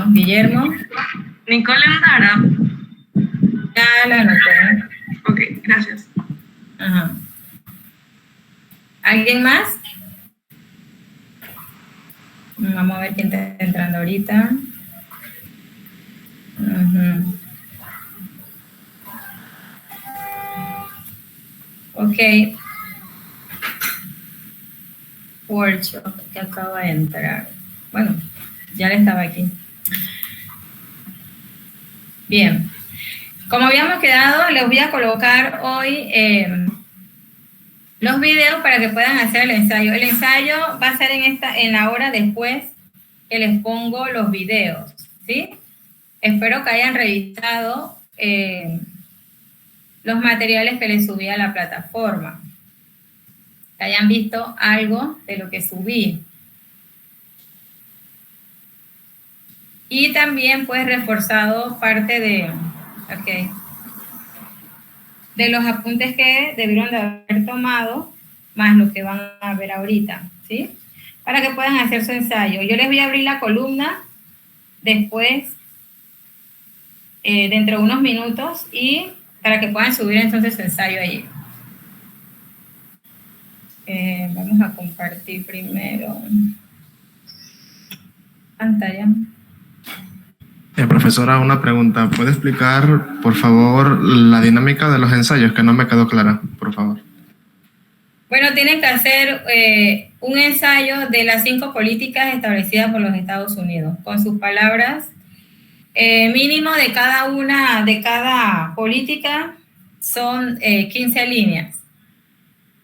listo. Guillermo. Nicole Andara. Ya la anoté. Ok, gracias. Ajá. ¿Alguien más? Vamos a ver quién está entrando ahorita. Ok. Workshop que acaba de entrar. Bueno, ya le estaba aquí. Bien. Como habíamos quedado, les voy a colocar hoy los videos para que puedan hacer el ensayo. El ensayo va a ser en la hora después que les pongo los videos, ¿sí? Espero que hayan revisado los materiales que les subí a la plataforma, que hayan visto algo de lo que subí. Y también pues reforzado parte de los apuntes que debieron de haber tomado, más lo que van a ver ahorita, ¿sí? Para que puedan hacer su ensayo. Yo les voy a abrir la columna después, dentro de unos minutos, y para que puedan subir entonces su ensayo allí. Vamos a compartir primero pantalla. Profesora, una pregunta. ¿Puede explicar, por favor, la dinámica de los ensayos? Que no me quedó clara, por favor. Bueno, tienen que hacer un ensayo de las 5 políticas establecidas por los Estados Unidos, con sus palabras. Mínimo de cada política son 15 líneas,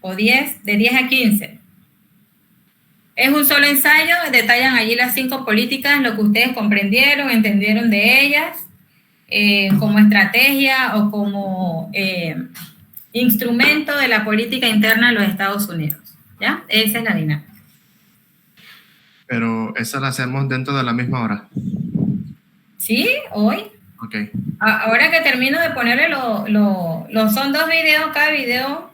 o 10, de 10 a 15. Es un solo ensayo, detallan allí las 5 políticas, lo que ustedes comprendieron, entendieron de ellas, como estrategia o como instrumento de la política interna de los Estados Unidos, ¿ya? Esa es la dinámica. Pero esa la hacemos dentro de la misma hora. ¿Sí? ¿Hoy? Ok. Ahora que termino de ponerle son 2 videos, cada video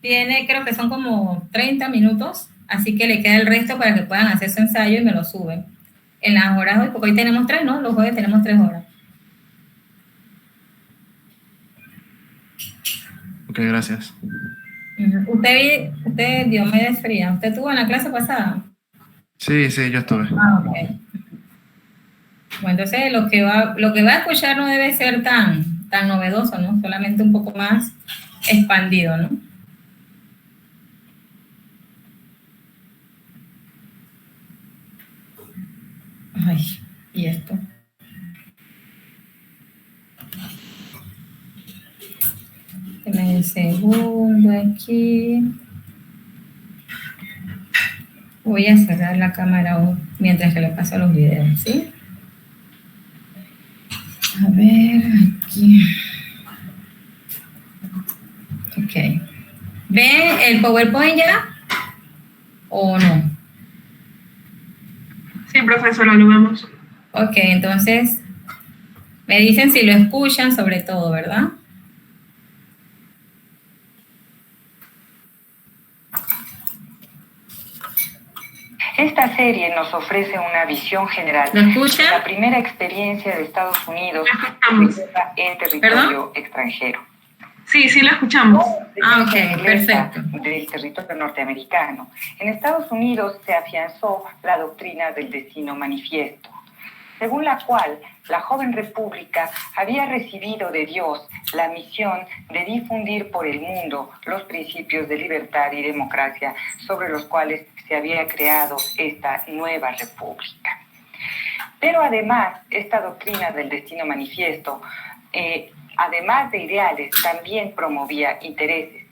tiene, creo que son como 30 minutos, así que le queda el resto para que puedan hacer su ensayo y me lo suben en las horas hoy, porque hoy tenemos 3, ¿no? Los jueves tenemos 3 horas. Ok, gracias. Usted Diomedes Frías, ¿usted estuvo en la clase pasada? Sí, yo estuve. Ok. Bueno, entonces lo que va a escuchar no debe ser tan novedoso, ¿no? Solamente un poco más expandido, ¿no? Ay, ¿y esto? Deme un segundo aquí. Voy a cerrar la cámara mientras que le paso los videos, ¿sí? A ver, aquí. Ok. ¿Ven el PowerPoint ya? ¿O no? Sí, profesora, lo vemos. Ok, entonces me dicen si lo escuchan sobre todo, ¿verdad? Esta serie nos ofrece una visión general ¿Lo escuchan? de la primera experiencia de Estados Unidos en territorio extranjero. Sí, lo escuchamos. Ok, perfecto. Del territorio norteamericano. En Estados Unidos se afianzó la doctrina del destino manifiesto, según la cual la joven república había recibido de Dios la misión de difundir por el mundo los principios de libertad y democracia sobre los cuales se había creado esta nueva república. Pero además, esta doctrina del destino manifiesto, además de ideales, también promovía intereses,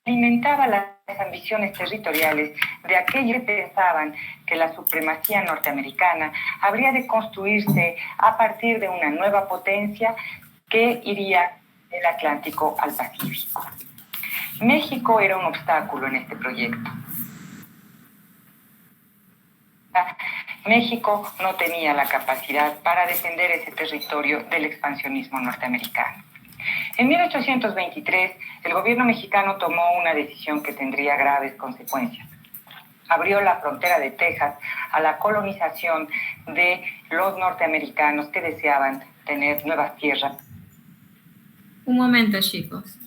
alimentaba las ambiciones territoriales de aquellos que pensaban que la supremacía norteamericana habría de construirse a partir de una nueva potencia que iría del Atlántico al Pacífico. México era un obstáculo en este proyecto. México no tenía la capacidad para defender ese territorio del expansionismo norteamericano. En 1823, el gobierno mexicano tomó una decisión que tendría graves consecuencias. abrió la frontera de Texas a la colonización de los norteamericanos que deseaban tener nuevas tierras. Un momento, chicos.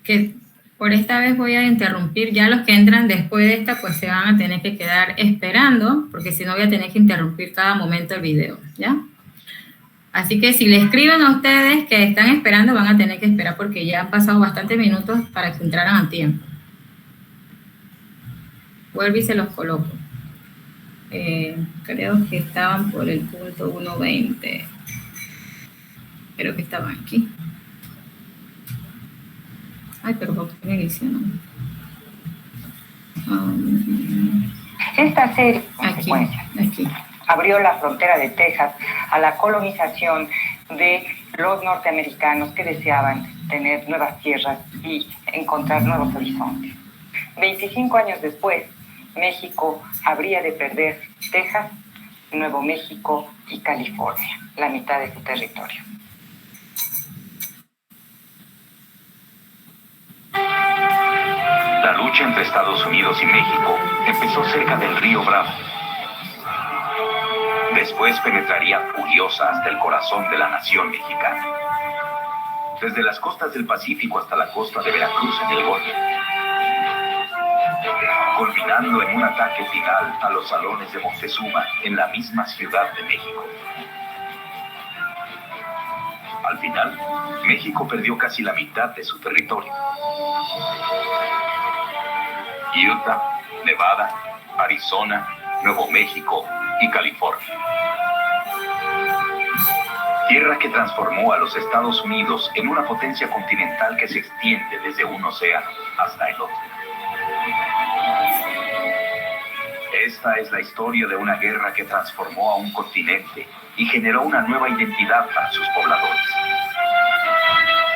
Que por esta vez voy a interrumpir. Ya los que entran después de esta, pues se van a tener que quedar esperando, porque si no voy a tener que interrumpir cada momento el video, ¿ya? Así que si le escriben a ustedes que están esperando, van a tener que esperar porque ya han pasado bastantes minutos para que entraran a tiempo. Vuelvo y se los coloco. Creo que estaban por el punto 1.20. Creo que estaban aquí. Ay, pero ¿por qué me hicieron? Esta serie de Aquí. consecuencias abrió la frontera de Texas a la colonización de los norteamericanos que deseaban tener nuevas tierras y encontrar nuevos horizontes. 25 años después, México habría de perder Texas, Nuevo México y California, la mitad de su territorio. La lucha entre Estados Unidos y México empezó cerca del río Bravo. Después penetraría furiosa hasta el corazón de la nación mexicana. Desde las costas del Pacífico hasta la costa de Veracruz en el Golfo. Culminando en un ataque final a los salones de Moctezuma en la misma Ciudad de México. Al final, México perdió casi la mitad de su territorio. Utah, Nevada, Arizona, Nuevo México y California. Tierra que transformó a los Estados Unidos en una potencia continental que se extiende desde un océano hasta el otro. Esta es la historia de una guerra que transformó a un continente y generó una nueva identidad para sus pobladores.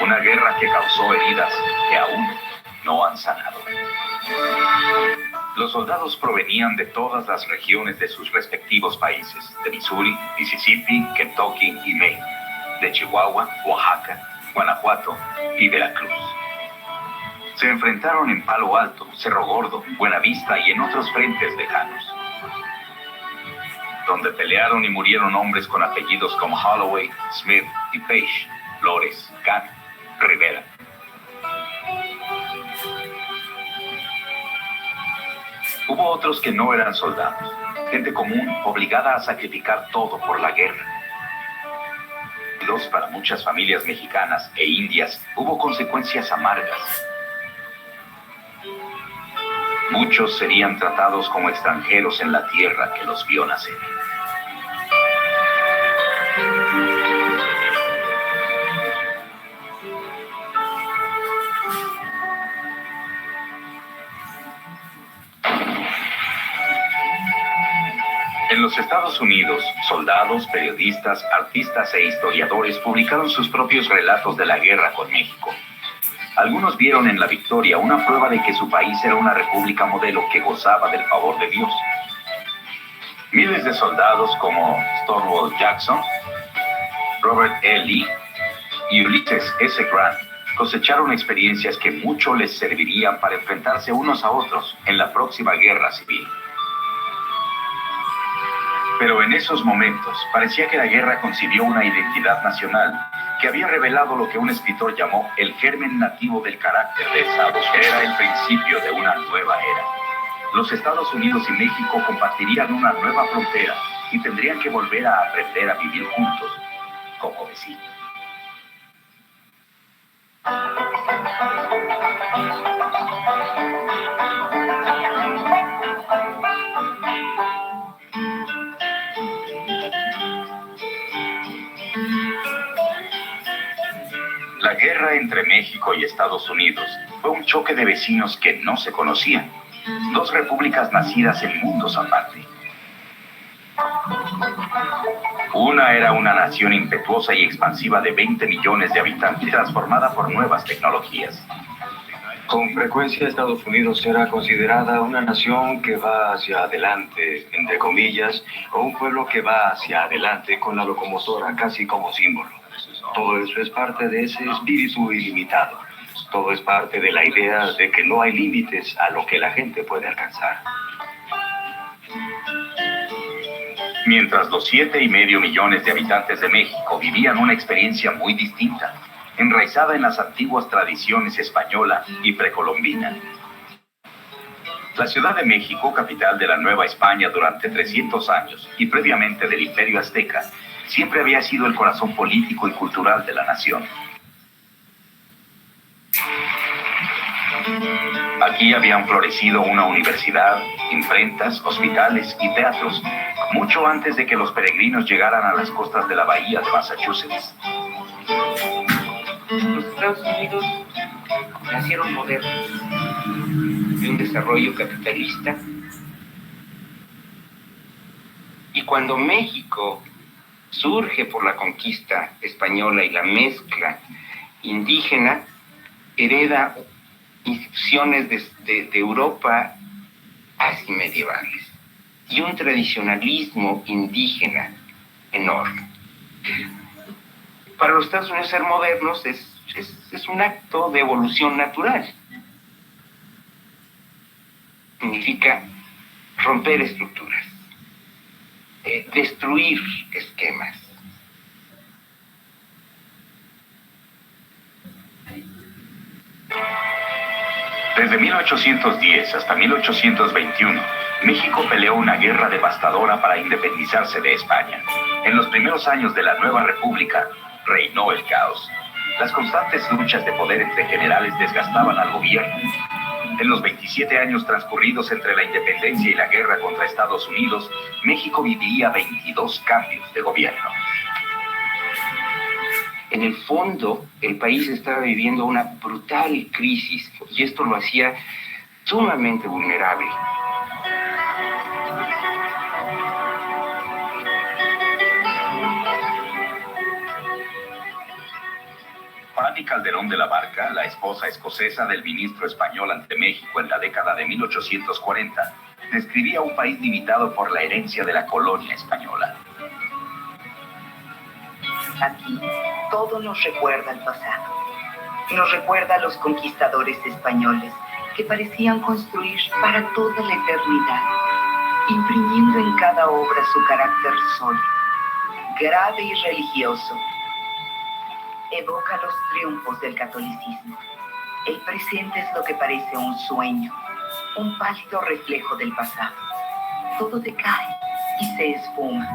Una guerra que causó heridas que aún no han sanado. Los soldados provenían de todas las regiones de sus respectivos países, de Missouri, Mississippi, Kentucky y Maine, de Chihuahua, Oaxaca, Guanajuato y Veracruz. Se enfrentaron en Palo Alto, Cerro Gordo, Buenavista y en otros frentes lejanos, donde pelearon y murieron hombres con apellidos como Holloway, Smith y Page, Flores, Cano, Rivera. Hubo otros que no eran soldados, gente común obligada a sacrificar todo por la guerra. Para muchas familias mexicanas e indias hubo consecuencias amargas. Muchos serían tratados como extranjeros en la tierra que los vio nacer. En los Estados Unidos, soldados, periodistas, artistas e historiadores publicaron sus propios relatos de la guerra con México. Algunos vieron en la victoria una prueba de que su país era una república modelo que gozaba del favor de Dios. Miles de soldados como Stonewall Jackson, Robert E. Lee y Ulysses S. Grant cosecharon experiencias que mucho les servirían para enfrentarse unos a otros en la próxima guerra civil. Pero en esos momentos parecía que la guerra concibió una identidad nacional que había revelado lo que un escritor llamó el germen nativo del carácter de Estados Unidos. Era el principio de una nueva era. Los Estados Unidos y México compartirían una nueva frontera y tendrían que volver a aprender a vivir juntos como vecinos. La guerra entre México y Estados Unidos fue un choque de vecinos que no se conocían, dos repúblicas nacidas en mundos aparte. Una era una nación impetuosa y expansiva de 20 millones de habitantes, transformada por nuevas tecnologías. Con frecuencia Estados Unidos era considerada una nación que va hacia adelante, entre comillas, o un pueblo que va hacia adelante con la locomotora casi como símbolo. Todo eso es parte de ese espíritu ilimitado. Todo es parte de la idea de que no hay límites a lo que la gente puede alcanzar. Mientras los 7,5 millones de habitantes de México vivían una experiencia muy distinta, enraizada en las antiguas tradiciones española y precolombina. La Ciudad de México, capital de la Nueva España durante 300 años y previamente del Imperio Azteca, siempre había sido el corazón político y cultural de la nación. Aquí habían florecido una universidad, imprentas, hospitales y teatros, mucho antes de que los peregrinos llegaran a las costas de la bahía de Massachusetts. Los Estados Unidos nacieron modernos, de un desarrollo capitalista. Y cuando México surge por la conquista española y la mezcla indígena, hereda instituciones de Europa así medievales y un tradicionalismo indígena enorme. Para los Estados Unidos ser modernos es un acto de evolución natural. Significa romper estructuras, destruir esquemas. Desde 1810 hasta 1821, México peleó una guerra devastadora para independizarse de España. En los primeros años de la nueva república, reinó el caos. Las constantes luchas de poder entre generales desgastaban al gobierno. En los 27 años transcurridos entre la independencia y la guerra contra Estados Unidos, México vivía 22 cambios de gobierno. En el fondo, el país estaba viviendo una brutal crisis y esto lo hacía sumamente vulnerable. Fanny Calderón de la Barca, la esposa escocesa del ministro español ante México en la década de 1840, describía un país limitado por la herencia de la colonia española. Aquí todo nos recuerda al pasado. Nos recuerda a los conquistadores españoles que parecían construir para toda la eternidad, imprimiendo en cada obra su carácter sólido, grave y religioso. Evoca los triunfos del catolicismo. El presente es lo que parece un sueño, un pálido reflejo del pasado. Todo decae y se esfuma.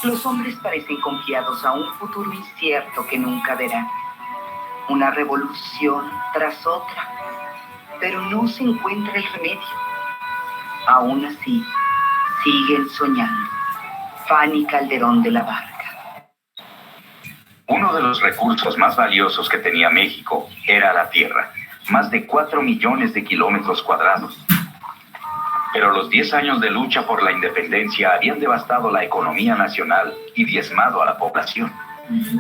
Los hombres parecen confiados a un futuro incierto que nunca verán. Una revolución tras otra, pero no se encuentra el remedio. Aún así, siguen soñando. Fanny Calderón de la Barca. Uno de los recursos más valiosos que tenía México era la tierra, más de 4 millones de kilómetros cuadrados. Pero los 10 años de lucha por la independencia habían devastado la economía nacional y diezmado a la población.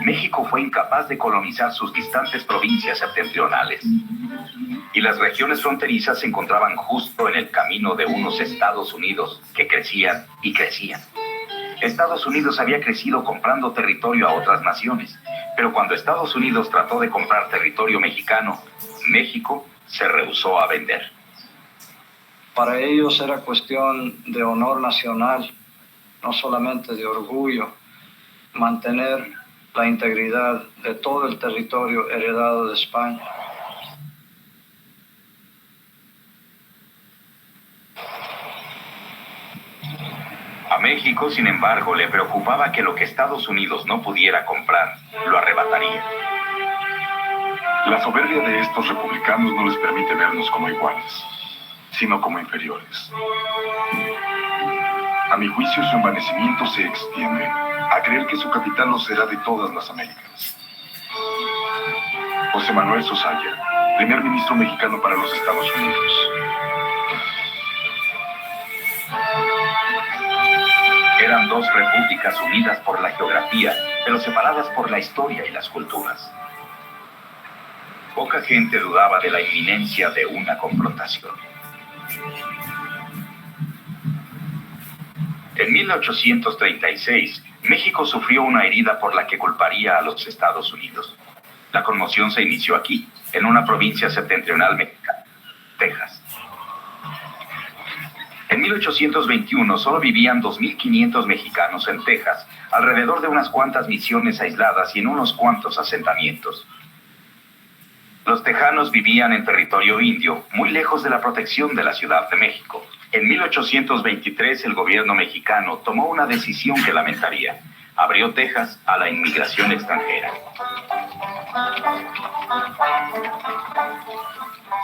México fue incapaz de colonizar sus distantes provincias septentrionales. Y las regiones fronterizas se encontraban justo en el camino de unos Estados Unidos que crecían y crecían. Estados Unidos había crecido comprando territorio a otras naciones, pero cuando Estados Unidos trató de comprar territorio mexicano, México se rehusó a vender. Para ellos era cuestión de honor nacional, no solamente de orgullo, mantener la integridad de todo el territorio heredado de España. A México, sin embargo, le preocupaba que lo que Estados Unidos no pudiera comprar, lo arrebataría. La soberbia de estos republicanos no les permite vernos como iguales, sino como inferiores. A mi juicio, su envanecimiento se extiende a creer que su capital no será de todas las Américas. José Manuel Zosaya, primer ministro mexicano para los Estados Unidos. Eran dos repúblicas unidas por la geografía, pero separadas por la historia y las culturas. Poca gente dudaba de la inminencia de una confrontación. En 1836, México sufrió una herida por la que culparía a los Estados Unidos. La conmoción se inició aquí, en una provincia septentrional mexicana, Texas. En 1821 solo vivían 2.500 mexicanos en Texas, alrededor de unas cuantas misiones aisladas y en unos cuantos asentamientos. Los tejanos vivían en territorio indio, muy lejos de la protección de la Ciudad de México. En 1823 el gobierno mexicano tomó una decisión que lamentaría. Abrió Texas a la inmigración extranjera.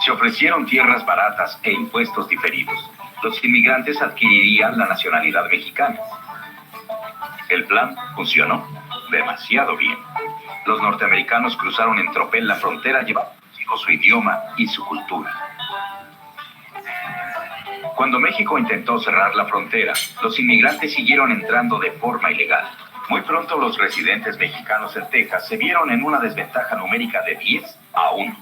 Se ofrecieron tierras baratas e impuestos diferidos. Los inmigrantes adquirirían la nacionalidad mexicana. El plan funcionó demasiado bien. Los norteamericanos cruzaron en tropel la frontera llevando consigo su idioma y su cultura. Cuando México intentó cerrar la frontera, los inmigrantes siguieron entrando de forma ilegal. Muy pronto los residentes mexicanos en Texas se vieron en una desventaja numérica de 10 a 1.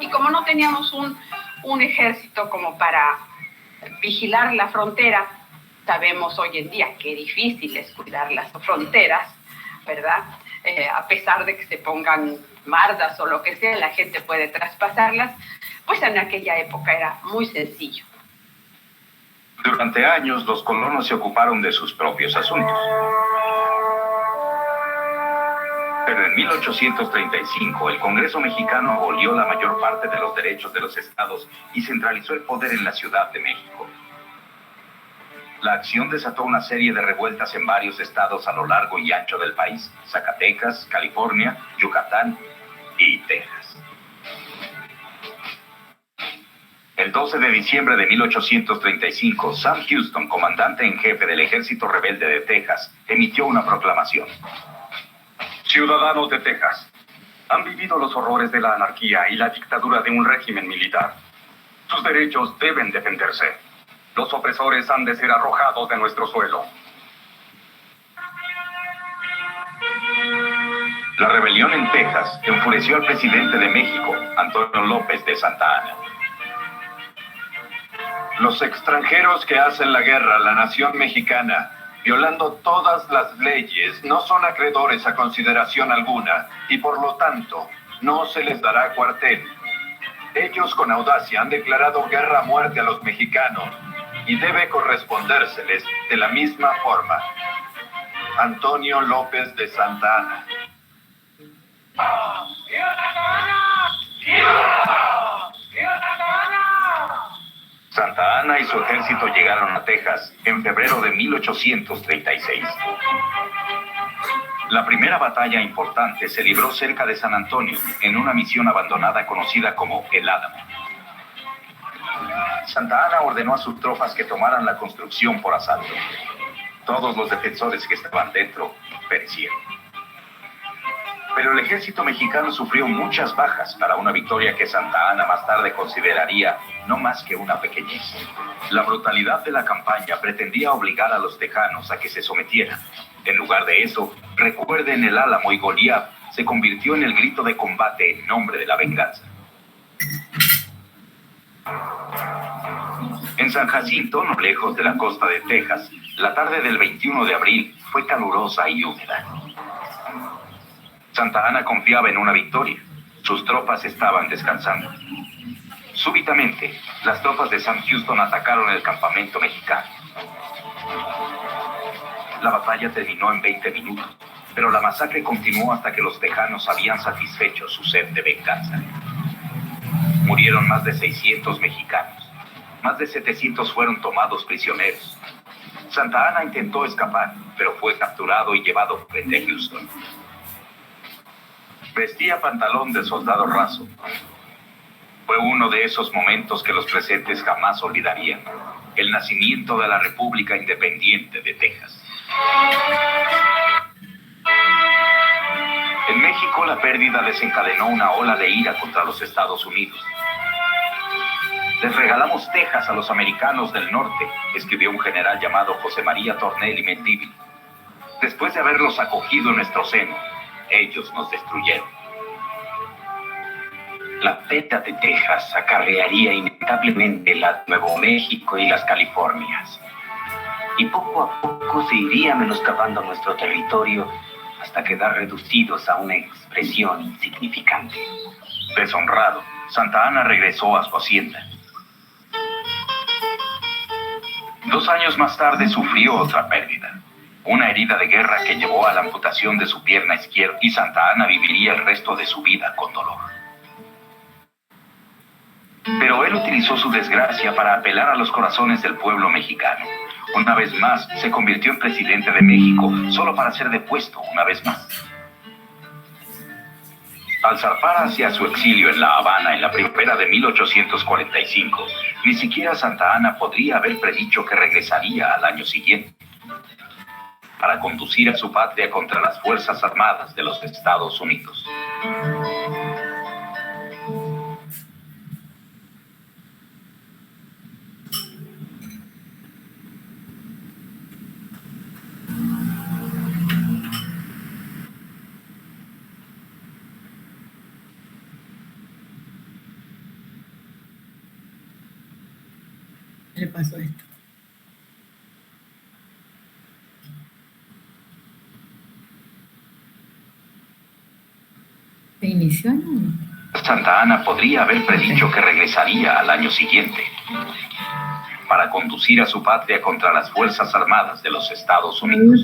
Y como no teníamos un ejército como para vigilar la frontera, sabemos hoy en día qué difícil es cuidar las fronteras, ¿verdad? A pesar de que se pongan mardas o lo que sea, la gente puede traspasarlas, pues en aquella época era muy sencillo. Durante años, los colonos se ocuparon de sus propios asuntos. Pero en 1835, el Congreso mexicano abolió la mayor parte de los derechos de los estados y centralizó el poder en la Ciudad de México. La acción desató una serie de revueltas en varios estados a lo largo y ancho del país: Zacatecas, California, Yucatán y Texas. El 12 de diciembre de 1835, Sam Houston, comandante en jefe del Ejército Rebelde de Texas, emitió una proclamación. Ciudadanos de Texas, han vivido los horrores de la anarquía y la dictadura de un régimen militar. Sus derechos deben defenderse. Los opresores han de ser arrojados de nuestro suelo. La rebelión en Texas enfureció al presidente de México, Antonio López de Santa Anna. Los extranjeros que hacen la guerra a la nación mexicana, violando todas las leyes, no son acreedores a consideración alguna y por lo tanto no se les dará cuartel. Ellos con audacia han declarado guerra a muerte a los mexicanos y debe correspondérseles de la misma forma. Antonio López de Santa Anna. Santa Anna y su ejército llegaron a Texas en febrero de 1836. La primera batalla importante se libró cerca de San Antonio, en una misión abandonada conocida como El Álamo. Santa Anna ordenó a sus tropas que tomaran la construcción por asalto. Todos los defensores que estaban dentro perecieron. Pero el ejército mexicano sufrió muchas bajas para una victoria que Santa Anna más tarde consideraría no más que una pequeñez. La brutalidad de la campaña pretendía obligar a los tejanos a que se sometieran. En lugar de eso, recuerden, el Álamo y Goliat se convirtió en el grito de combate en nombre de la venganza. En San Jacinto, no lejos de la costa de Texas, la tarde del 21 de abril fue calurosa y húmeda. Santa Anna confiaba en una victoria. Sus tropas estaban descansando. Súbitamente, las tropas de Sam Houston atacaron el campamento mexicano. La batalla terminó en 20 minutos, pero la masacre continuó hasta que los tejanos habían satisfecho su sed de venganza. Murieron más de 600 mexicanos. Más de 700 fueron tomados prisioneros. Santa Anna intentó escapar, pero fue capturado y llevado frente a Houston. Vestía pantalón de soldado raso. Fue uno de esos momentos que los presentes jamás olvidarían: el nacimiento de la República Independiente de Texas. En México, la pérdida desencadenó una ola de ira contra los Estados Unidos. Les regalamos Texas a los americanos del norte, escribió un general llamado José María Tornelli Mendívil. Después de haberlos acogido en nuestro seno, ellos nos destruyeron. La pérdida de Texas acarrearía inevitablemente la Nuevo México y las Californias. Y poco a poco se iría menoscabando nuestro territorio hasta quedar reducidos a una expresión insignificante. Deshonrado, Santa Anna regresó a su hacienda. 2 años más tarde sufrió otra pérdida. Una herida de guerra que llevó a la amputación de su pierna izquierda, y Santa Anna viviría el resto de su vida con dolor. Pero él utilizó su desgracia para apelar a los corazones del pueblo mexicano. Una vez más, se convirtió en presidente de México, solo para ser depuesto una vez más. Al zarpar hacia su exilio en La Habana en la primavera de 1845, ni siquiera Santa Anna podría haber predicho que regresaría al año siguiente para conducir a su patria contra las Fuerzas Armadas de los Estados Unidos. ¿Qué le pasó a esto? ¿Se inició? Santa Anna podría haber predicho que regresaría al año siguiente para conducir a su patria contra las Fuerzas Armadas de los Estados Unidos.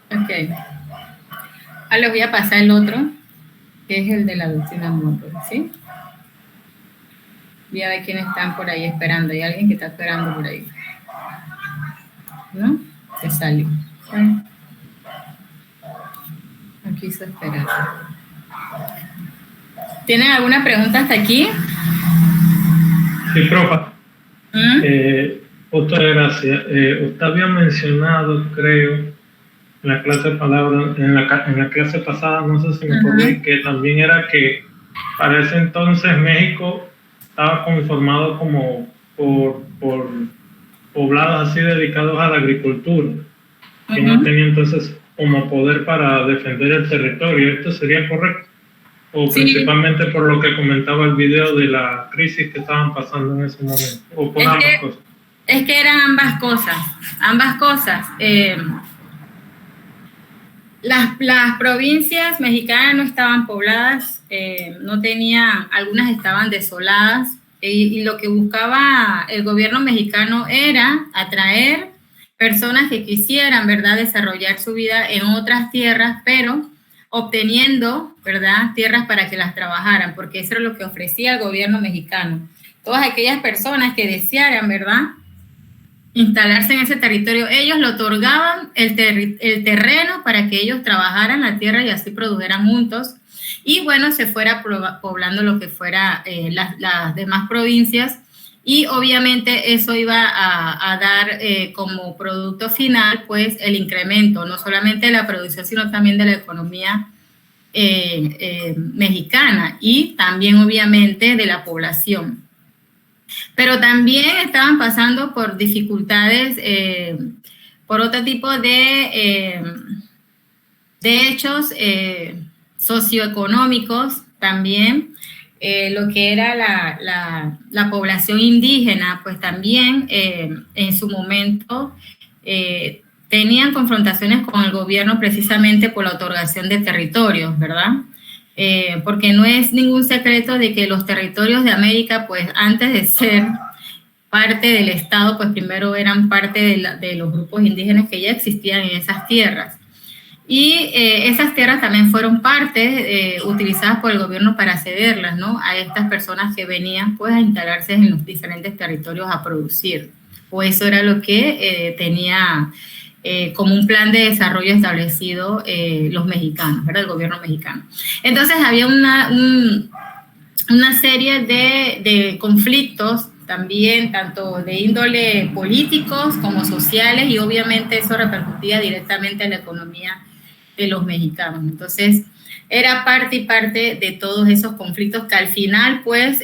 Ok. Les voy a pasar el otro, que es el de la doctrina Monroe, ¿sí? Voy a ver quiénes están por ahí esperando. Hay alguien que está esperando por ahí, ¿no? Se salió. ¿Sí? No quiso esperar. ¿Tienen alguna pregunta hasta aquí? Sí, profa. Muchas gracias. Usted había mencionado, creo, en la clase de palabras, en la clase pasada, no sé si me acordé, que también era que para ese entonces México estaba conformado como por poblados así dedicados a la agricultura, que no tenía entonces como poder para defender el territorio. ¿Esto sería correcto? O sí, principalmente por lo que comentaba el video de la crisis que estaban pasando en ese momento, o por ambas cosas. Es que eran ambas cosas. Las provincias mexicanas no estaban pobladas, no tenían, algunas estaban desoladas, y lo que buscaba el gobierno mexicano era atraer personas que quisieran, ¿verdad?, desarrollar su vida en otras tierras, pero obteniendo, ¿verdad?, tierras para que las trabajaran, porque eso es lo que ofrecía el gobierno mexicano. Todas aquellas personas que desearan, ¿verdad?, instalarse en ese territorio, ellos le otorgaban el terreno para que ellos trabajaran la tierra y así produjeran juntos. Y bueno, se fuera poblando lo que fuera las demás provincias, y obviamente eso iba a dar como producto final pues el incremento, no solamente de la producción, sino también de la economía mexicana, y también obviamente de la población. Pero también estaban pasando por dificultades, por otro tipo de hechos socioeconómicos también. Lo que era la población indígena, pues también en su momento tenían confrontaciones con el gobierno precisamente por la otorgación de territorios, ¿verdad? Porque no es ningún secreto de que los territorios de América, pues antes de ser parte del Estado, pues primero eran parte de los grupos indígenas que ya existían en esas tierras. Y esas tierras también fueron utilizadas por el gobierno para cederlas, ¿no?, a estas personas que venían pues a instalarse en los diferentes territorios a producir. O eso era lo que tenía como un plan de desarrollo establecido los mexicanos, ¿verdad?, el gobierno mexicano. Entonces había una serie de conflictos también, tanto de índole políticos como sociales, y obviamente eso repercutía directamente en la economía de los mexicanos. Entonces era parte y parte de todos esos conflictos que al final pues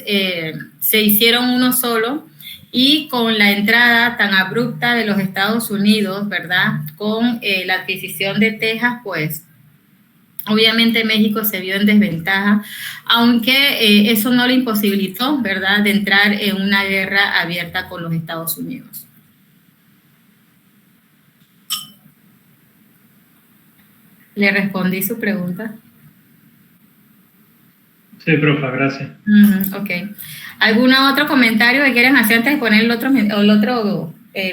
se hicieron uno solo, y con la entrada tan abrupta de los Estados Unidos, ¿verdad?, con la adquisición de Texas, pues obviamente México se vio en desventaja, aunque eso no le imposibilitó, ¿verdad?, de entrar en una guerra abierta con los Estados Unidos. ¿Le respondí su pregunta? Sí, profa, gracias. Ok. ¿Algún otro comentario que quieran hacer antes de poner el otro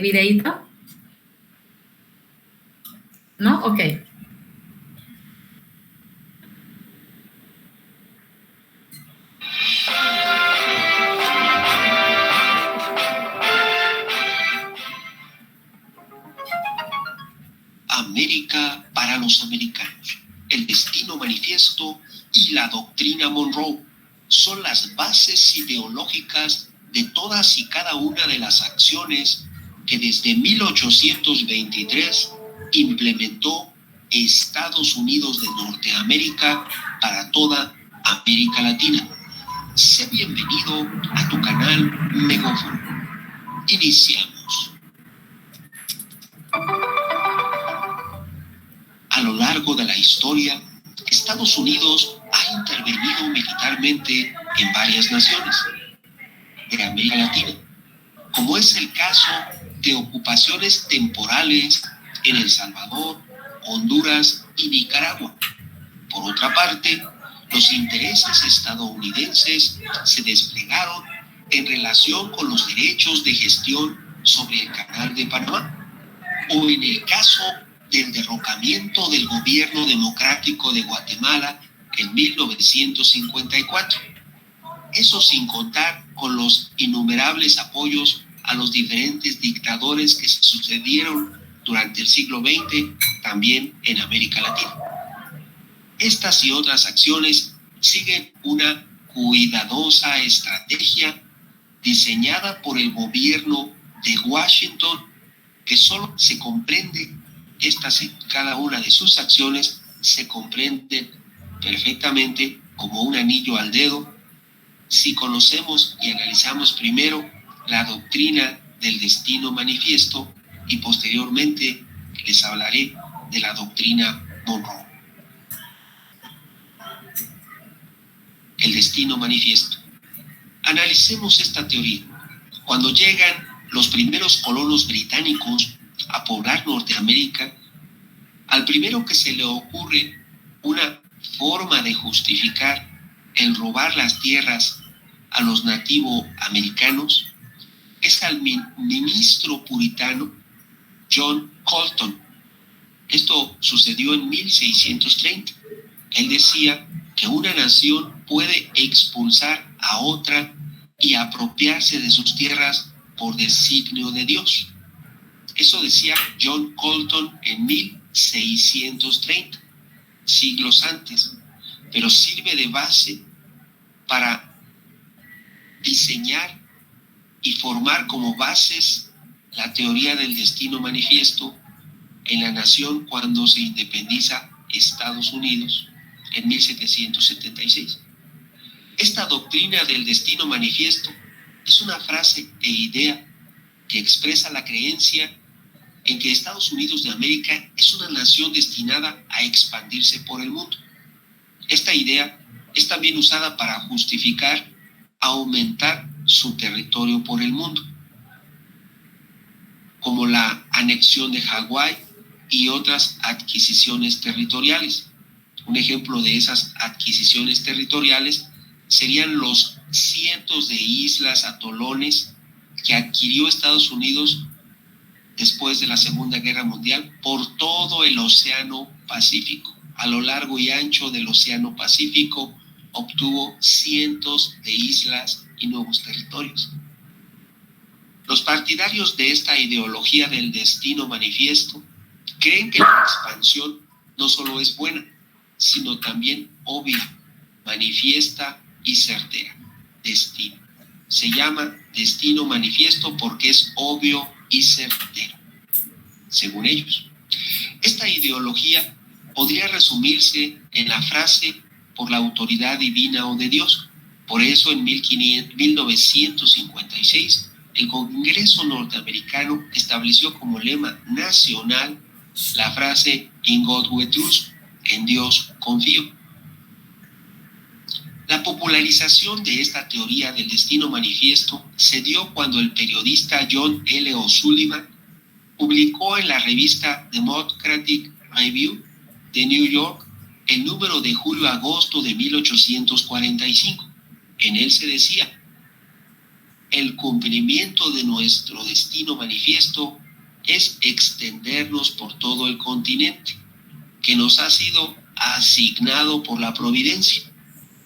videíto? ¿No? Ok. América para los americanos, el destino manifiesto y la doctrina Monroe son las bases ideológicas de todas y cada una de las acciones que desde 1823 implementó Estados Unidos de Norteamérica para toda América Latina. Sé bienvenido a tu canal Megófono. Iniciamos. A lo largo de la historia, Estados Unidos ha intervenido militarmente en varias naciones de América Latina, como es el caso de ocupaciones temporales en El Salvador, Honduras y Nicaragua. Por otra parte, los intereses estadounidenses se desplegaron en relación con los derechos de gestión sobre el Canal de Panamá, o en el caso del derrocamiento del gobierno democrático de Guatemala en 1954. Eso sin contar con los innumerables apoyos a los diferentes dictadores que se sucedieron durante el siglo XX también en América Latina. Estas y otras acciones siguen una cuidadosa estrategia diseñada por el gobierno de Washington, que solo se comprende, estas y cada una de sus acciones se comprenden perfectamente como un anillo al dedo si conocemos y analizamos primero la doctrina del destino manifiesto y posteriormente les hablaré de la doctrina Monroe. El destino manifiesto. Analicemos esta teoría. Cuando llegan los primeros colonos británicos a poblar Norteamérica, al primero que se le ocurre una forma de justificar el robar las tierras a los nativoamericanos es al ministro puritano John Colton. Esto sucedió en 1630. Él decía que una nación puede expulsar a otra y apropiarse de sus tierras por designio de Dios. Eso decía John Colton en 1630, siglos antes, pero sirve de base para diseñar y formar como bases la teoría del destino manifiesto en la nación cuando se independiza Estados Unidos en 1776. Esta doctrina del destino manifiesto es una frase e idea que expresa la creencia en que Estados Unidos de América es una nación destinada a expandirse por el mundo. Esta idea es también usada para justificar aumentar su territorio por el mundo, como la anexión de Hawái y otras adquisiciones territoriales. Un ejemplo de esas adquisiciones territoriales serían los cientos de islas, atolones que adquirió Estados Unidos después de la Segunda Guerra Mundial por todo el Océano Pacífico. A lo largo y ancho del Océano Pacífico obtuvo cientos de islas y nuevos territorios. Los partidarios de esta ideología del destino manifiesto creen que la expansión no solo es buena, sino también obvia, manifiesta y certera. Destino. Se llama destino manifiesto porque es obvio y certero, según ellos. Esta ideología podría resumirse en la frase por la autoridad divina o de Dios. Por eso en 1956 el Congreso norteamericano estableció como lema nacional la frase In God we trust, en Dios confío. La popularización de esta teoría del destino manifiesto se dio cuando el periodista John L. O'Sullivan publicó en la revista Democratic Review de New York el número de julio-agosto de 1845. En él se decía: el cumplimiento de nuestro destino manifiesto es extendernos por todo el continente, que nos ha sido asignado por la providencia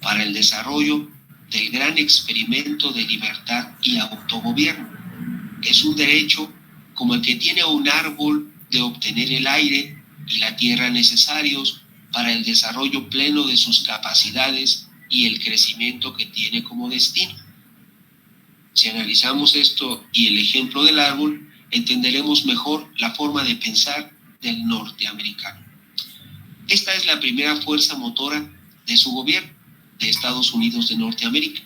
para el desarrollo del gran experimento de libertad y autogobierno. Es un derecho como el que tiene un árbol de obtener el aire y la tierra necesarios para el desarrollo pleno de sus capacidades y el crecimiento que tiene como destino. Si analizamos esto y el ejemplo del árbol, entenderemos mejor la forma de pensar del norteamericano. Esta es la primera fuerza motora de su gobierno, de Estados Unidos de Norteamérica,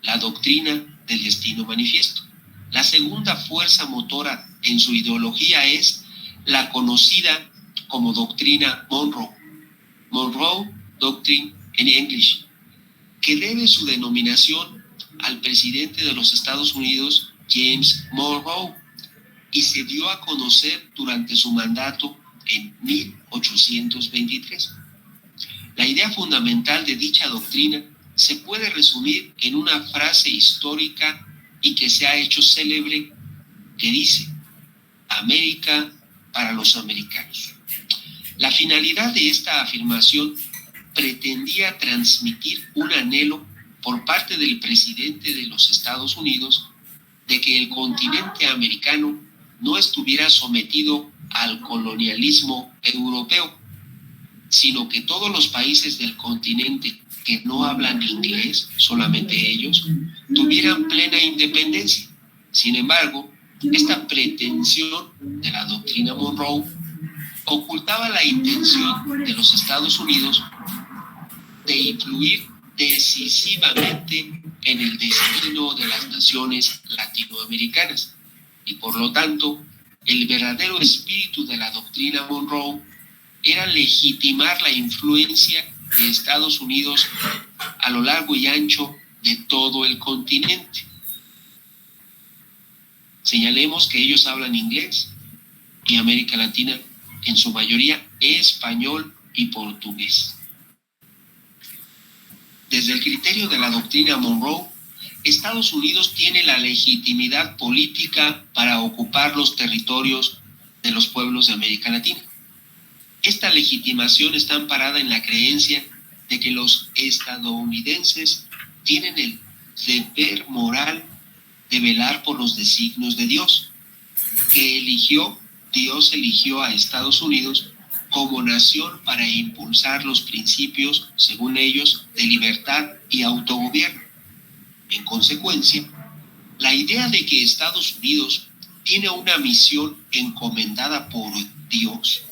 la doctrina del destino manifiesto. La segunda fuerza motora en su ideología es la conocida como doctrina Monroe, Monroe Doctrine en English, que debe su denominación al presidente de los Estados Unidos, James Monroe, y se dio a conocer durante su mandato en 1823. La idea fundamental de dicha doctrina se puede resumir en una frase histórica y que se ha hecho célebre, que dice: América para los americanos. La finalidad de esta afirmación pretendía transmitir un anhelo por parte del presidente de los Estados Unidos de que el continente americano no estuviera sometido al colonialismo europeo, sino que todos los países del continente que no hablan inglés, solamente ellos, tuvieran plena independencia. Sin embargo, esta pretensión de la doctrina Monroe ocultaba la intención de los Estados Unidos de influir decisivamente en el destino de las naciones latinoamericanas, y por lo tanto, el verdadero espíritu de la doctrina Monroe era legitimar la influencia de Estados Unidos a lo largo y ancho de todo el continente. Señalemos que ellos hablan inglés y América Latina en su mayoría español y portugués. Desde el criterio de la doctrina Monroe, Estados Unidos tiene la legitimidad política para ocupar los territorios de los pueblos de América Latina. Esta legitimación está amparada en la creencia de que los estadounidenses tienen el deber moral de velar por los designios de Dios, que Dios eligió a Estados Unidos como nación para impulsar los principios, según ellos, de libertad y autogobierno. En consecuencia, la idea de que Estados Unidos tiene una misión encomendada por Dios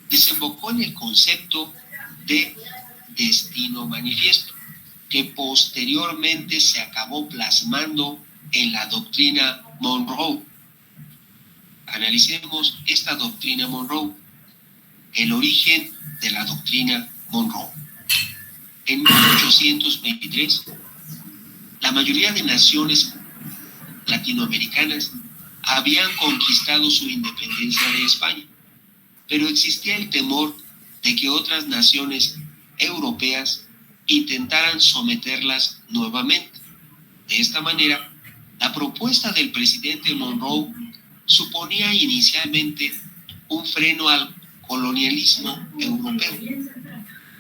desembocó en el concepto de destino manifiesto, que posteriormente se acabó plasmando en la doctrina Monroe. Analicemos esta doctrina Monroe, el origen de la doctrina Monroe. En 1823, la mayoría de naciones latinoamericanas habían conquistado su independencia de España, pero existía el temor de que otras naciones europeas intentaran someterlas nuevamente. De esta manera, la propuesta del presidente Monroe suponía inicialmente un freno al colonialismo europeo.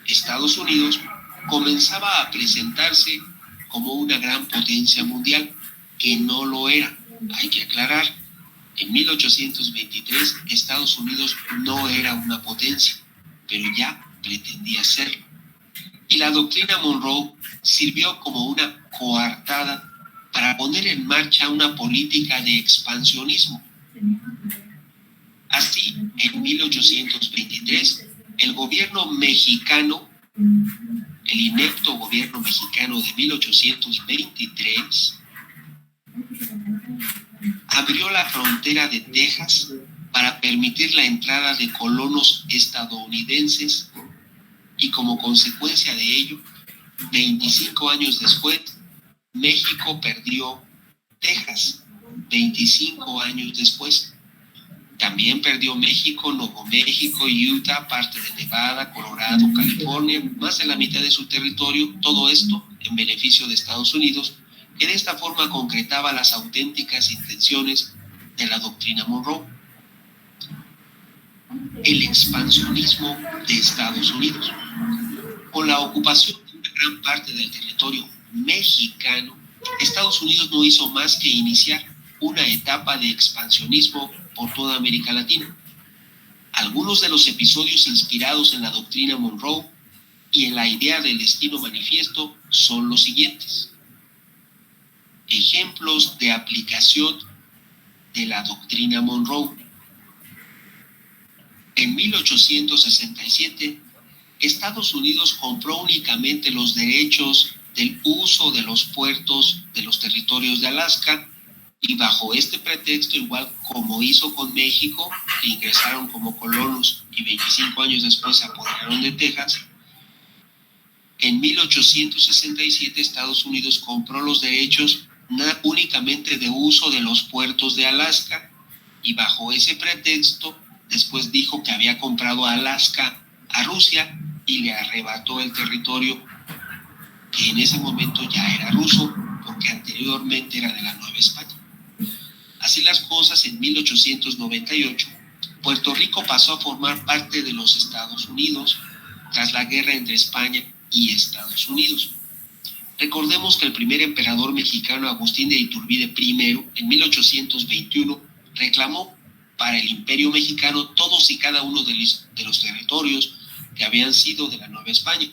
Estados Unidos comenzaba a presentarse como una gran potencia mundial, que no lo era. Hay que aclarar, en 1823 Estados Unidos no era una potencia, pero ya pretendía serlo. Y la doctrina Monroe sirvió como una coartada para poner en marcha una política de expansionismo. Así, en 1823, el gobierno mexicano, el inepto gobierno mexicano de 1823, abrió la frontera de Texas para permitir la entrada de colonos estadounidenses, y como consecuencia de ello, 25 años después, México perdió Texas. 25 años después, También perdió México, Nuevo México, Utah, parte de Nevada, Colorado, California, más de la mitad de su territorio, todo esto en beneficio de Estados Unidos, que de esta forma concretaba las auténticas intenciones de la doctrina Monroe. El expansionismo de Estados Unidos. Con la ocupación de una gran parte del territorio mexicano, Estados Unidos no hizo más que iniciar una etapa de expansionismo por toda América Latina. Algunos de los episodios inspirados en la doctrina Monroe y en la idea del destino manifiesto son los siguientes. Ejemplos de aplicación de la doctrina Monroe. En 1867, Estados Unidos compró únicamente los derechos del uso de los puertos de los territorios de Alaska, y bajo este pretexto, igual como hizo con México, que ingresaron como colonos y 25 años después se apoderaron de Texas, en 1867 Estados Unidos compró los derechos únicamente de uso de los puertos de Alaska, y bajo ese pretexto después dijo que había comprado Alaska a Rusia y le arrebató el territorio que en ese momento ya era ruso, porque anteriormente era de la Nueva España. Así las cosas, en 1898, Puerto Rico pasó a formar parte de los Estados Unidos tras la guerra entre España y Estados Unidos. Recordemos que el primer emperador mexicano, Agustín de Iturbide I, en 1821, reclamó para el Imperio Mexicano todos y cada uno de los territorios que habían sido de la Nueva España,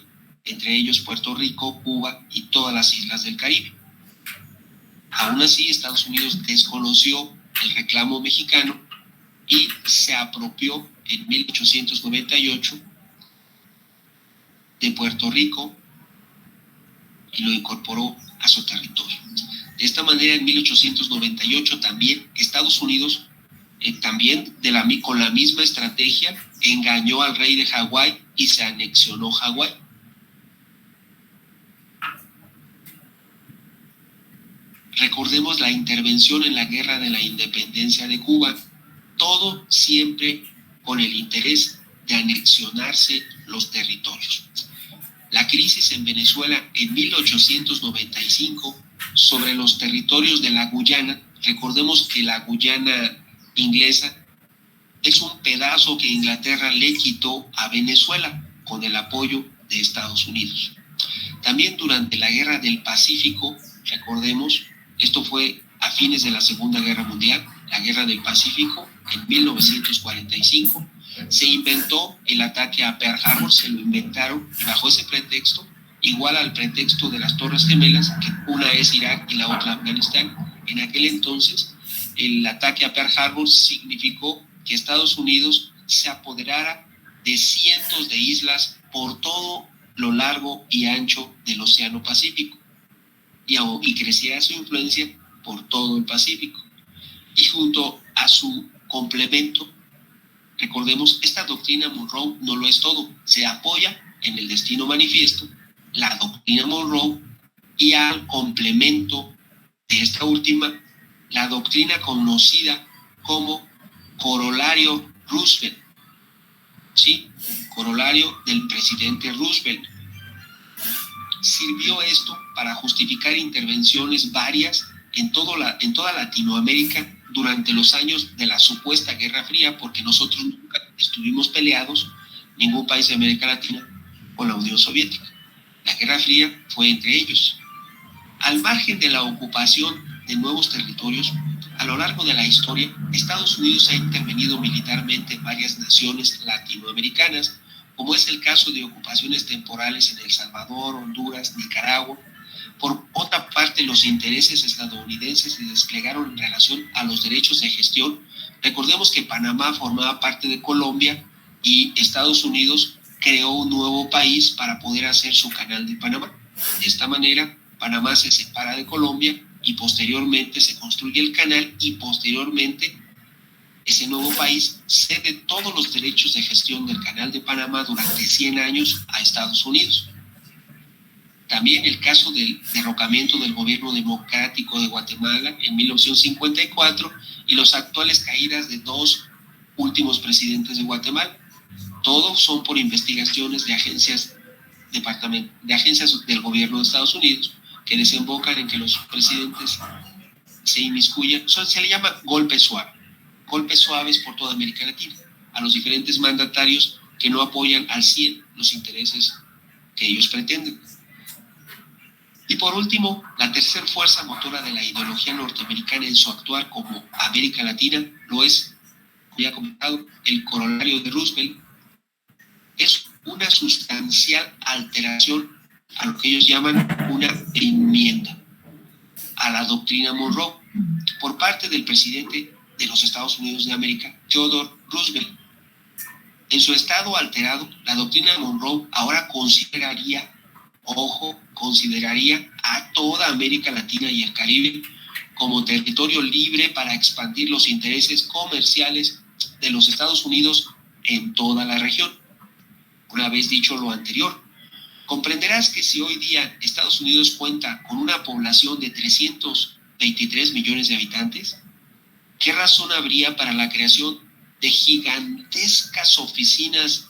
entre ellos Puerto Rico, Cuba y todas las islas del Caribe. Aún así, Estados Unidos desconoció el reclamo mexicano y se apropió en 1898 de Puerto Rico y lo incorporó a su territorio. De esta manera, en 1898 también Estados Unidos, con la misma estrategia, engañó al rey de Hawái y se anexionó Hawái. Recordemos la intervención en la Guerra de la Independencia de Cuba, todo siempre con el interés de anexionarse los territorios. La crisis en Venezuela en 1895 sobre los territorios de la Guyana, recordemos que la Guyana inglesa es un pedazo que Inglaterra le quitó a Venezuela con el apoyo de Estados Unidos. También durante la Guerra del Pacífico, recordemos, esto fue a fines de la Segunda Guerra Mundial, la Guerra del Pacífico, en 1945, se inventó el ataque a Pearl Harbor, se lo inventaron bajo ese pretexto, igual al pretexto de las Torres Gemelas, que una es Irak y la otra Afganistán. En aquel entonces, el ataque a Pearl Harbor significó que Estados Unidos se apoderara de cientos de islas por todo lo largo y ancho del Océano Pacífico, y creciera su influencia por todo el Pacífico. Y junto a su complemento, recordemos, esta doctrina Monroe no lo es todo, se apoya en el destino manifiesto, la doctrina Monroe, y al complemento de esta última, la doctrina conocida como corolario Roosevelt, ¿sí? Corolario del presidente Roosevelt. Sirvió esto para justificar intervenciones varias en toda Latinoamérica durante los años de la supuesta Guerra Fría, porque nosotros nunca estuvimos peleados, ningún país de América Latina, con la Unión Soviética. La Guerra Fría fue entre ellos. Al margen de la ocupación de nuevos territorios, a lo largo de la historia, Estados Unidos ha intervenido militarmente en varias naciones latinoamericanas, como es el caso de ocupaciones temporales en El Salvador, Honduras, Nicaragua. Por otra parte, los intereses estadounidenses se desplegaron en relación a los derechos de gestión. Recordemos que Panamá formaba parte de Colombia y Estados Unidos creó un nuevo país para poder hacer su canal de Panamá. De esta manera, Panamá se separa de Colombia y posteriormente se construye el canal, y posteriormente ese nuevo país cede todos los derechos de gestión del canal de Panamá durante 100 años a Estados Unidos. También el caso del derrocamiento del gobierno democrático de Guatemala en 1954 y las actuales caídas de dos últimos presidentes de Guatemala. Todos son por investigaciones de agencias del gobierno de Estados Unidos que desembocan en que los presidentes se inmiscuyan. Se le llama golpes suaves por toda América Latina, a los diferentes mandatarios que no apoyan al 100 los intereses que ellos pretenden. Y por último, la tercera fuerza motora de la ideología norteamericana en su actuar como América Latina lo es, como ya he comentado, el corolario de Roosevelt. Es una sustancial alteración a lo que ellos llaman una enmienda a la doctrina Monroe por parte del presidente de los Estados Unidos de América, Theodore Roosevelt. En su estado alterado, la doctrina Monroe ahora consideraría a toda América Latina y el Caribe como territorio libre para expandir los intereses comerciales de los Estados Unidos en toda la región. Una vez dicho lo anterior, comprenderás que si hoy día Estados Unidos cuenta con una población de 323 millones de habitantes, ¿qué razón habría para la creación de gigantescas oficinas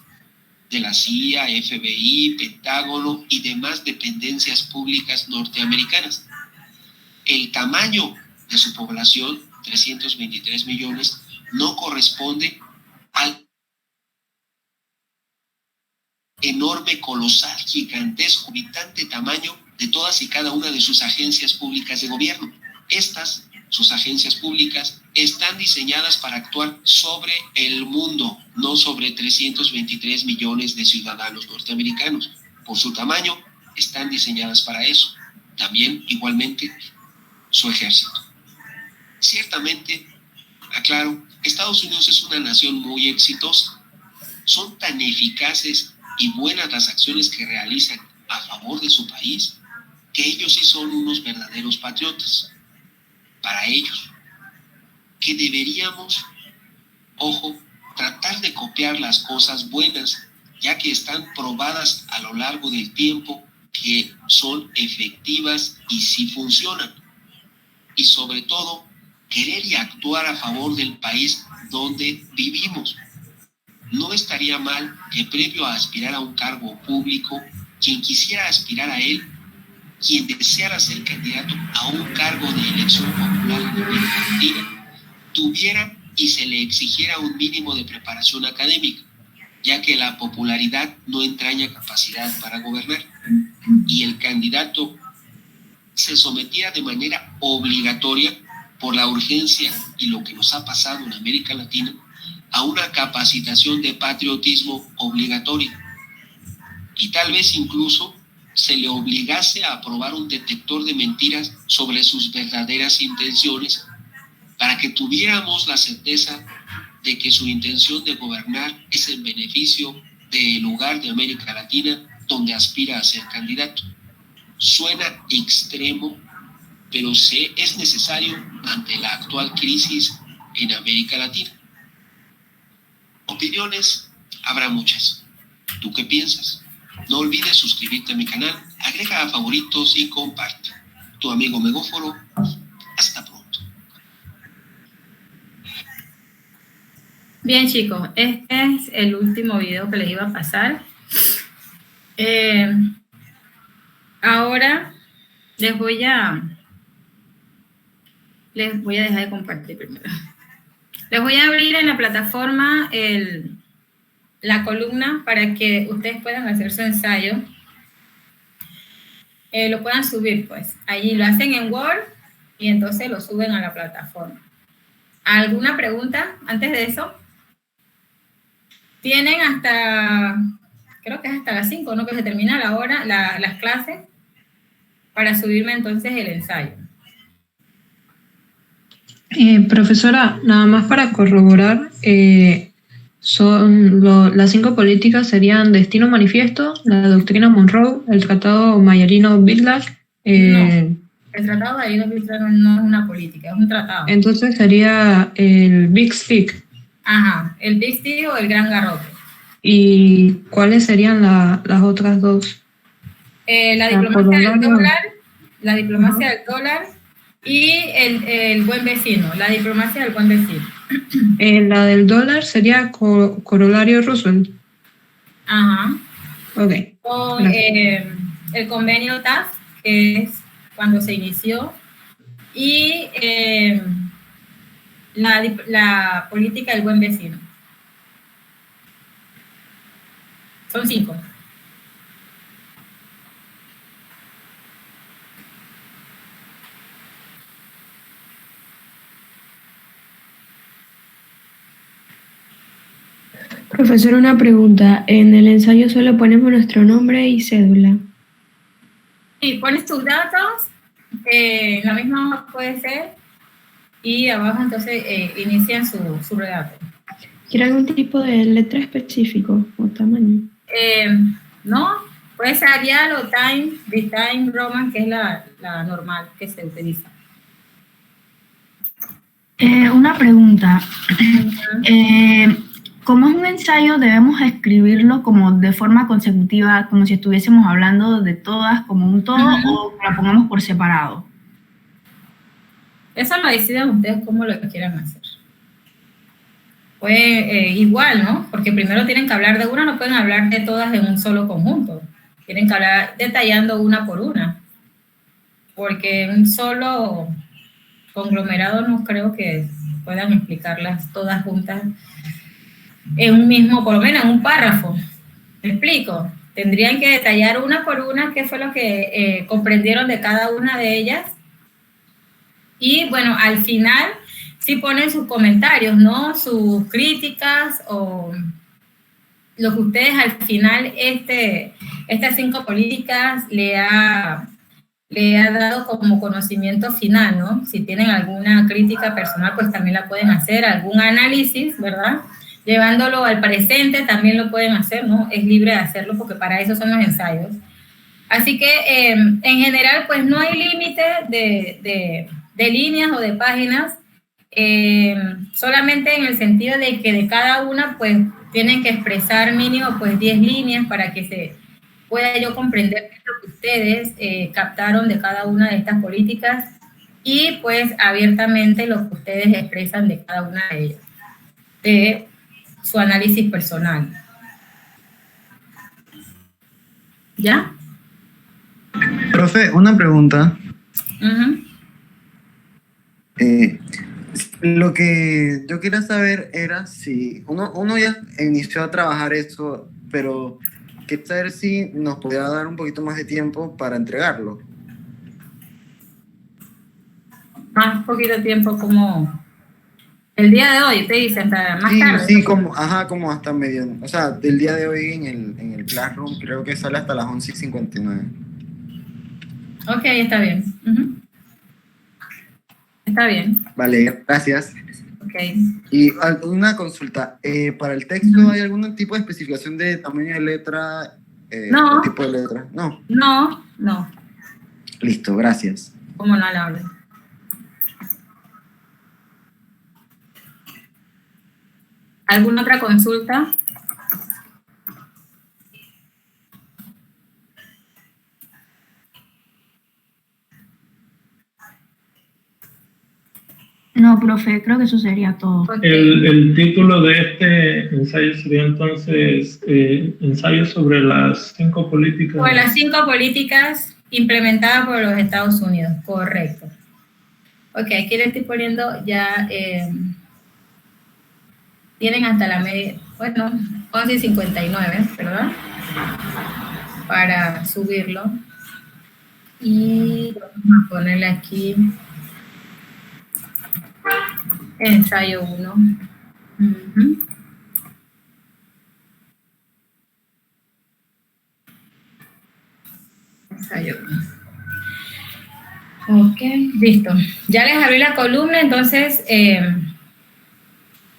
de la CIA, FBI, Pentágono y demás dependencias públicas norteamericanas? El tamaño de su población, 323 millones, no corresponde al enorme, colosal, gigantesco, habitante tamaño de todas y cada una de sus agencias públicas de gobierno. Estas, sus agencias públicas, están diseñadas para actuar sobre el mundo, no sobre 323 millones de ciudadanos norteamericanos. Por su tamaño, están diseñadas para eso. También, igualmente, su ejército. Ciertamente, aclaro, Estados Unidos es una nación muy exitosa. Son tan eficaces y buenas las acciones que realizan a favor de su país, que ellos sí son unos verdaderos patriotas. Para ellos, que deberíamos, tratar de copiar las cosas buenas, ya que están probadas a lo largo del tiempo que son efectivas y sí funcionan. Y sobre todo, querer y actuar a favor del país donde vivimos. No estaría mal que previo a aspirar a un cargo público, quien quisiera aspirar a él, quien deseara ser candidato a un cargo de elección popular en América Latina, tuviera y se le exigiera un mínimo de preparación académica, ya que la popularidad no entraña capacidad para gobernar, y el candidato se sometiera de manera obligatoria por la urgencia y lo que nos ha pasado en América Latina a una capacitación de patriotismo obligatoria, y tal vez incluso se le obligase a aprobar un detector de mentiras sobre sus verdaderas intenciones para que tuviéramos la certeza de que su intención de gobernar es en beneficio del lugar de América Latina donde aspira a ser candidato. Suena extremo, pero es necesario ante la actual crisis en América Latina. Opiniones habrá muchas. ¿Tú qué piensas? No olvides suscribirte a mi canal, agrega a favoritos y comparte. Tu amigo Megóforo. Hasta pronto. Bien, chicos, este es el último video que les iba a pasar. Ahora les voy a dejar de compartir primero. Les voy a abrir en la plataforma la columna para que ustedes puedan hacer su ensayo. Lo puedan subir, pues. Allí lo hacen en Word y entonces lo suben a la plataforma. ¿Alguna pregunta antes de eso? Tienen creo que es hasta las 5, ¿no? Que se termina la hora, las clases, para subirme entonces el ensayo. Profesora, nada más para corroborar, las 5 políticas serían Destino Manifiesto, la doctrina Monroe, el Tratado Mayarino-Bildrack. No, el Tratado Mayarino-Bildrack no es una política, es un tratado. Entonces sería el Big Stick. Ajá, el Big Stick o el Gran Garrote. ¿Y cuáles serían las otras dos? La diplomacia del dólar Y el buen vecino, la diplomacia del buen vecino. La del dólar sería corolario Roosevelt. Ajá. Ok. Con el convenio TAF, que es cuando se inició, y la política del buen vecino. Son 5. Profesor, una pregunta. En el ensayo solo ponemos nuestro nombre y cédula. Sí, pones tus datos, la misma hoja puede ser, y abajo entonces inician su relato. ¿Quiere algún tipo de letra específico o tamaño? No, puede ser Arial o Time Roman, que es la normal que se utiliza. Una pregunta. Como es un ensayo, debemos escribirlo como de forma consecutiva, como si estuviésemos hablando de todas como un todo, o la pongamos por separado. Eso lo deciden ustedes cómo lo quieran hacer. Pues igual, ¿no? Porque primero tienen que hablar de una, no pueden hablar de todas en un solo conjunto. Tienen que hablar detallando una por una. Porque en un solo conglomerado no creo que puedan explicarlas todas juntas en un mismo, por lo menos en un párrafo. ¿Me explico? Tendrían que detallar una por una qué fue lo que comprendieron de cada una de ellas. Y bueno, al final sí ponen sus comentarios, ¿no? Sus críticas o lo que ustedes al final estas 5 políticas le ha dado como conocimiento final, ¿no? Si tienen alguna crítica personal, pues también la pueden hacer, algún análisis, ¿verdad? Llevándolo al presente también lo pueden hacer, ¿no? Es libre de hacerlo porque para eso son los ensayos. Así que en general, pues no hay límite de líneas o de páginas, solamente en el sentido de que de cada una, pues tienen que expresar mínimo pues 10 líneas para que se pueda yo comprender qué es lo que ustedes captaron de cada una de estas políticas y pues abiertamente lo que ustedes expresan de cada una de ellas, de su análisis personal. ¿Ya? Profe, una pregunta. Lo que yo quería saber era si uno ya inició a trabajar esto, pero quería saber si nos podía dar un poquito más de tiempo para entregarlo. Más poquito tiempo, como el día de hoy, te dicen, más tarde. Sí, como hasta medio, o sea, del día de hoy en el Classroom creo que sale hasta las 11:59. Ok, está bien. Está bien. Vale, gracias. Ok. Y una consulta, ¿para el texto hay algún tipo de especificación de tamaño de letra? No. ¿Tipo de letra? No. No. Listo, gracias. ¿Cómo no la hablo? ¿Alguna otra consulta? No, profe, creo que eso sería todo. El título de este ensayo sería entonces ensayo sobre las 5 políticas. Sobre las 5 políticas implementadas por los Estados Unidos, correcto. Ok, aquí le estoy poniendo ya, tienen hasta la media, bueno, 11:59, ¿verdad? Para subirlo. Y vamos a ponerle aquí ensayo 1. Ensayo 1. Ok, listo. Ya les abrí la columna, entonces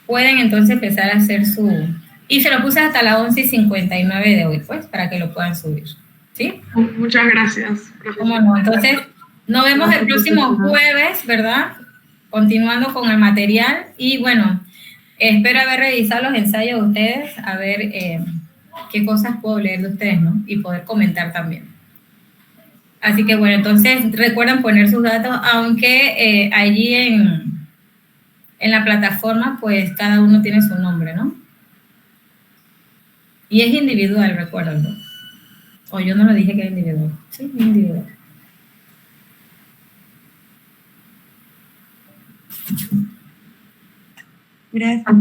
pueden entonces empezar a hacer su... Y se lo puse hasta las 11:59 de hoy, pues, para que lo puedan subir. ¿Sí? Muchas gracias, profesor. ¿Cómo no? Entonces, nos vemos el próximo jueves, ¿verdad? Continuando con el material. Y bueno, espero haber revisado los ensayos de ustedes, a ver qué cosas puedo leer de ustedes, ¿no? Y poder comentar también. Así que bueno, entonces recuerden poner sus datos, aunque allí en la plataforma pues cada uno tiene su nombre, ¿no? Y es individual, recuerden, ¿no? O yo no lo dije que era individual. Sí, individual. Gracias. A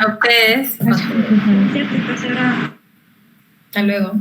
ustedes. Hasta luego.